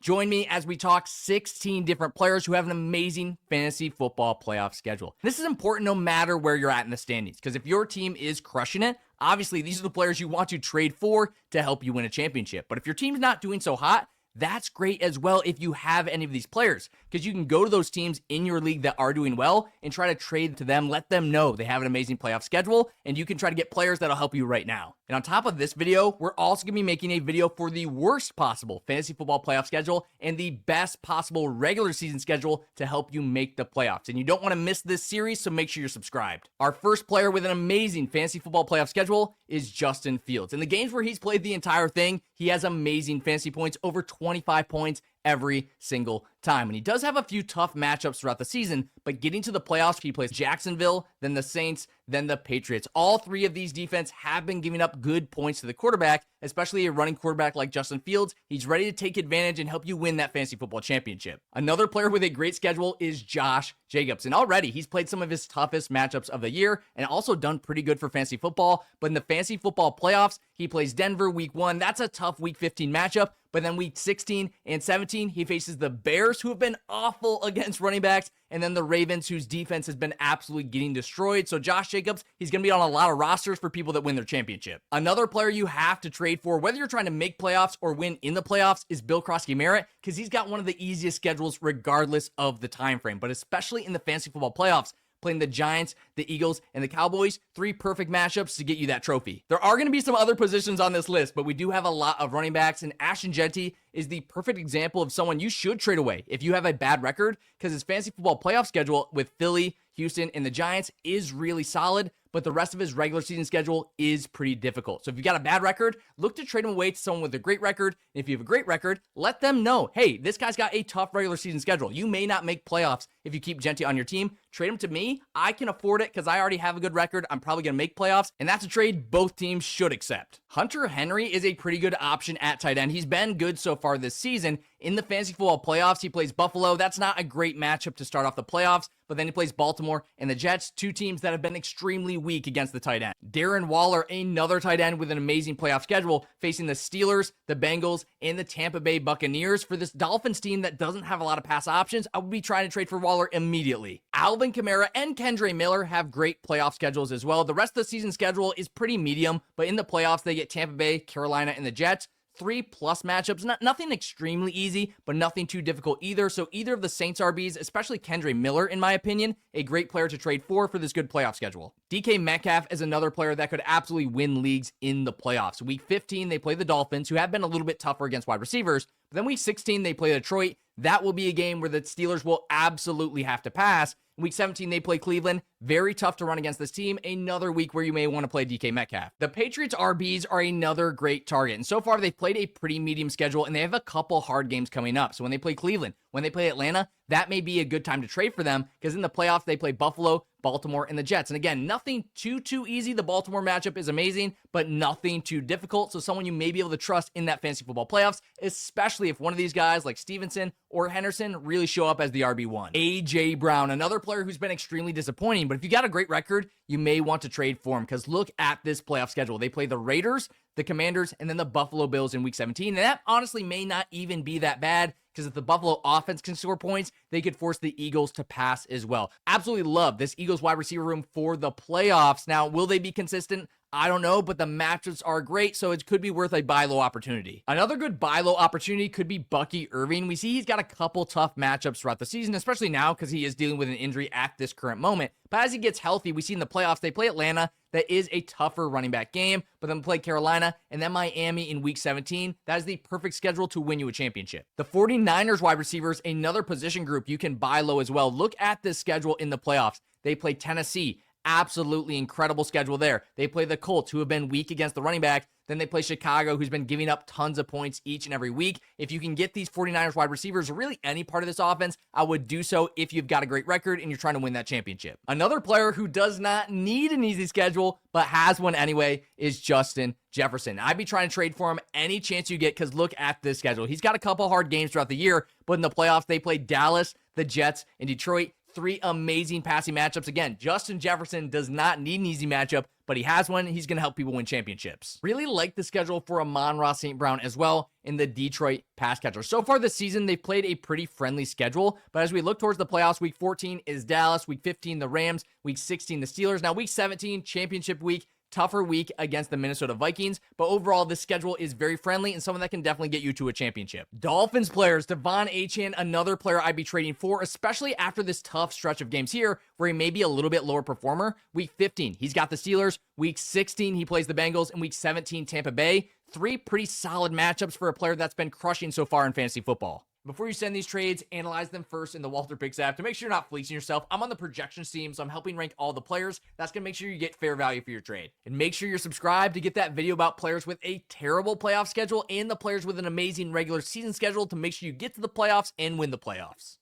Join me as we talk 16 different players who have an amazing fantasy football playoff schedule. This is important no matter where you're at in the standings, because if your team is crushing it, obviously these are the players you want to trade for to help you win a championship. But if your team's not doing so hot, that's great as well if you have any of these players, because you can go to those teams in your league that are doing well and try to trade to them, let them know they have an amazing playoff schedule, and you can try to get players that'll help you right now. And on top of this video, we're also going to be making a video for the worst possible fantasy football playoff schedule and the best possible regular season schedule to help you make the playoffs. And you don't want to miss this series, so make sure you're subscribed. Our first player with an amazing fantasy football playoff schedule is Justin Fields. In the games where he's played the entire thing, he has amazing fantasy points, over 25 points every single time. And he does have a few tough matchups throughout the season, but getting to the playoffs, he plays Jacksonville, then the Saints, then the Patriots. All three of these defenses have been giving up good points to the quarterback, especially a running quarterback like Justin Fields. He's ready to take advantage and help you win that fantasy football championship. Another player with a great schedule is Josh Jacobs. And already he's played some of his toughest matchups of the year and also done pretty good for fantasy football. But in the fantasy football playoffs, he plays Denver week 1. That's a tough week 15 matchup. But then week 16 and 17, he faces the Bears, who have been awful against running backs, and then the Ravens, whose defense has been absolutely getting destroyed. So Josh Jacobs, he's going to be on a lot of rosters for people that win their championship. Another player you have to trade for, whether you're trying to make playoffs or win in the playoffs, is Bill Croskey-Merritt, because he's got one of the easiest schedules regardless of the time frame. But especially in the fantasy football playoffs, playing the Giants, the Eagles, and the Cowboys, 3 perfect matchups to get you that trophy. There are going to be some other positions on this list, but we do have a lot of running backs, and Ashton Jeanty is the perfect example of someone you should trade away if you have a bad record, because his fantasy football playoff schedule with Philly, Houston, and the Giants is really solid, but the rest of his regular season schedule is pretty difficult. So if you got a bad record, look to trade him away to someone with a great record. And if you have a great record, let them know, hey, this guy's got a tough regular season schedule. You may not make playoffs if you keep Jeanty on your team. Trade him to me. I can afford it because I already have a good record. I'm probably going to make playoffs, and that's a trade both teams should accept. Hunter Henry is a pretty good option at tight end. He's been good so far this season. In the fantasy football playoffs, he plays Buffalo. That's not a great matchup to start off the playoffs, but then he plays Baltimore and the Jets, 2 teams that have been extremely weak against the tight end. Darren Waller, another tight end with an amazing playoff schedule, facing the Steelers, the Bengals, and the Tampa Bay Buccaneers. For this Dolphins team that doesn't have a lot of pass options, I would be trying to trade for Waller immediately. Alvin Kamara and Kendre Miller have great playoff schedules as well. The rest of the season schedule is pretty medium, but in the playoffs, they get Tampa Bay, Carolina, and the Jets. 3+ matchups, nothing extremely easy, but nothing too difficult either. So either of the Saints RBs, especially Kendre Miller, in my opinion, a great player to trade for this good playoff schedule. DK Metcalf is another player that could absolutely win leagues in the playoffs. Week 15, they play the Dolphins, who have been a little bit tougher against wide receivers. But then week 16, they play Detroit. That will be a game where the Steelers will absolutely have to pass. Week 17, they play Cleveland. Very tough to run against this team. Another week where you may want to play DK Metcalf. The Patriots RBs are another great target. And so far, they've played a pretty medium schedule, and they have a couple hard games coming up. So when they play Cleveland, when they play Atlanta, that may be a good time to trade for them, because in the playoffs, they play Buffalo, Baltimore, and the Jets. And again, nothing too easy. The Baltimore matchup is amazing, but nothing too difficult. So someone you may be able to trust in that fantasy football playoffs, especially if one of these guys like Stevenson or Henderson really show up as the RB1. A.J. Brown, another player who's been extremely disappointing, but if you got a great record, you may want to trade for him, because look at this playoff schedule. They play the Raiders, the Commanders, and then the Buffalo Bills in week 17. And that honestly may not even be that bad, because if the Buffalo offense can score points, they could force the Eagles to pass as well. Absolutely love this Eagles wide receiver room for the playoffs. Now, will they be consistent? I don't know, but the matchups are great, so it could be worth a buy low opportunity. Another good buy low opportunity could be Bucky Irving. We see he's got a couple tough matchups throughout the season, especially now because he is dealing with an injury at this current moment. But as he gets healthy, we see in the playoffs, they play Atlanta. That is a tougher running back game, but then play Carolina and then Miami in week 17. That is the perfect schedule to win you a championship. The 49ers wide receivers, another position group you can buy low as well. Look at this schedule in the playoffs. They play Tennessee. Absolutely incredible schedule there. They play the Colts, who have been weak against the running back. Then they play Chicago, who's been giving up tons of points each and every week. If you can get these 49ers wide receivers, or really any part of this offense, I would do so if you've got a great record and you're trying to win that championship. Another player who does not need an easy schedule, but has one anyway, is Justin Jefferson. I'd be trying to trade for him any chance you get, because look at this schedule. He's got a couple hard games throughout the year, but in the playoffs, they play Dallas, the Jets, and Detroit. 3 amazing passing matchups. Again, Justin Jefferson does not need an easy matchup, but he has one. He's going to help people win championships. Really like the schedule for Amon-Ra St. Brown as well in the Detroit pass catcher. So far this season, they've played a pretty friendly schedule, but as we look towards the playoffs, week 14 is Dallas, week 15 the Rams, week 16 the Steelers. Now week 17, championship week, tougher week against the Minnesota Vikings, but overall, this schedule is very friendly and something that can definitely get you to a championship. Dolphins players, Devon Achane, another player I'd be trading for, especially after this tough stretch of games here where he may be a little bit lower performer. Week 15, he's got the Steelers. Week 16, he plays the Bengals. And week 17, Tampa Bay. 3 pretty solid matchups for a player that's been crushing so far in fantasy football. Before you send these trades, analyze them first in the Walter Picks app to make sure you're not fleecing yourself. I'm on the projections team, so I'm helping rank all the players. That's going to make sure you get fair value for your trade. And make sure you're subscribed to get that video about players with a terrible playoff schedule and the players with an amazing regular season schedule to make sure you get to the playoffs and win the playoffs.